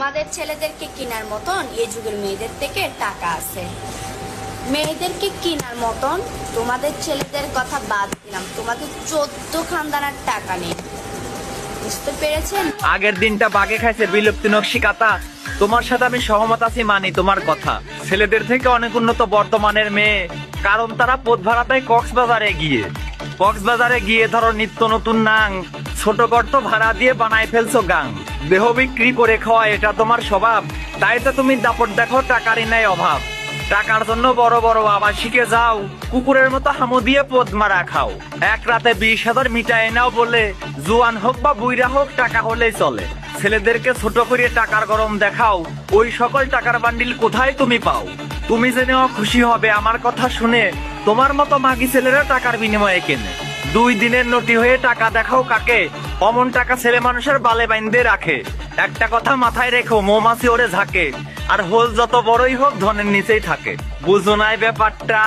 আমাদের ছেলেদেরকে কেনার মতন এই যুগের মেয়েদের থেকে টাকা আছে। মেয়েদেরকে কেনার মতন তোমাদের ছেলেদের কথা বাদ দিলাম, তোমাদের 14 খানদানের টাকা নেই। বুঝতে পেরেছেন? আগের দিনটা বাগে খাইছে বিলুপ্তি নকশি কাতা। তোমার সাথে আমি সহমত আছি, মানি তোমার কথা। ছেলেদের থেকে অনেক উন্নত বর্তমানের মেয়ে, কারণ তারা পথ ভাড়া পায় কক্সবাজারে গিয়ে ধরো নিত্য নতুন নাং, ছোট গর্ত ভাড়া দিয়ে বানায় ফেলছো গাং। দেহ বিক্রি করে খাওয়া এটা তোমার স্বভাব, তাই তো তুমি দাপট দেখো টাকারই নাই অভাব। টাকার জন্য বড় বড় আবাসিকে যাও, কুকুরের মতো হামু দিয়ে পদ মারা খাও। এক রাতে 20,000 মিটায় নাও বলে, জুয়ান হোক বা বুইরা হোক টাকা হলেই চলে। ছেলেদেরকে ছোট করে টাকার গরম দেখাও, ওই সকল টাকার বান্ডিল কোথায় তুমি পাও? তুমি জেনেও খুশি হবে আমার কথা শুনে, তোমার মতো মাগি ছেলেরা টাকার বিনিময়ে কেনে। 2 দিনের নটি হয়ে টাকা দেখাও কাকে? অমন টাকা ছেলে মানুষের বালে বাইন্দে রাখে। একটা কথা মাথায় রেখো, মৌমাছি ওরে ঝাঁকে, আর হোল যত বড়ই হোক ধনের নিচেই থাকে। বুঝো নাই ব্যাপারটা?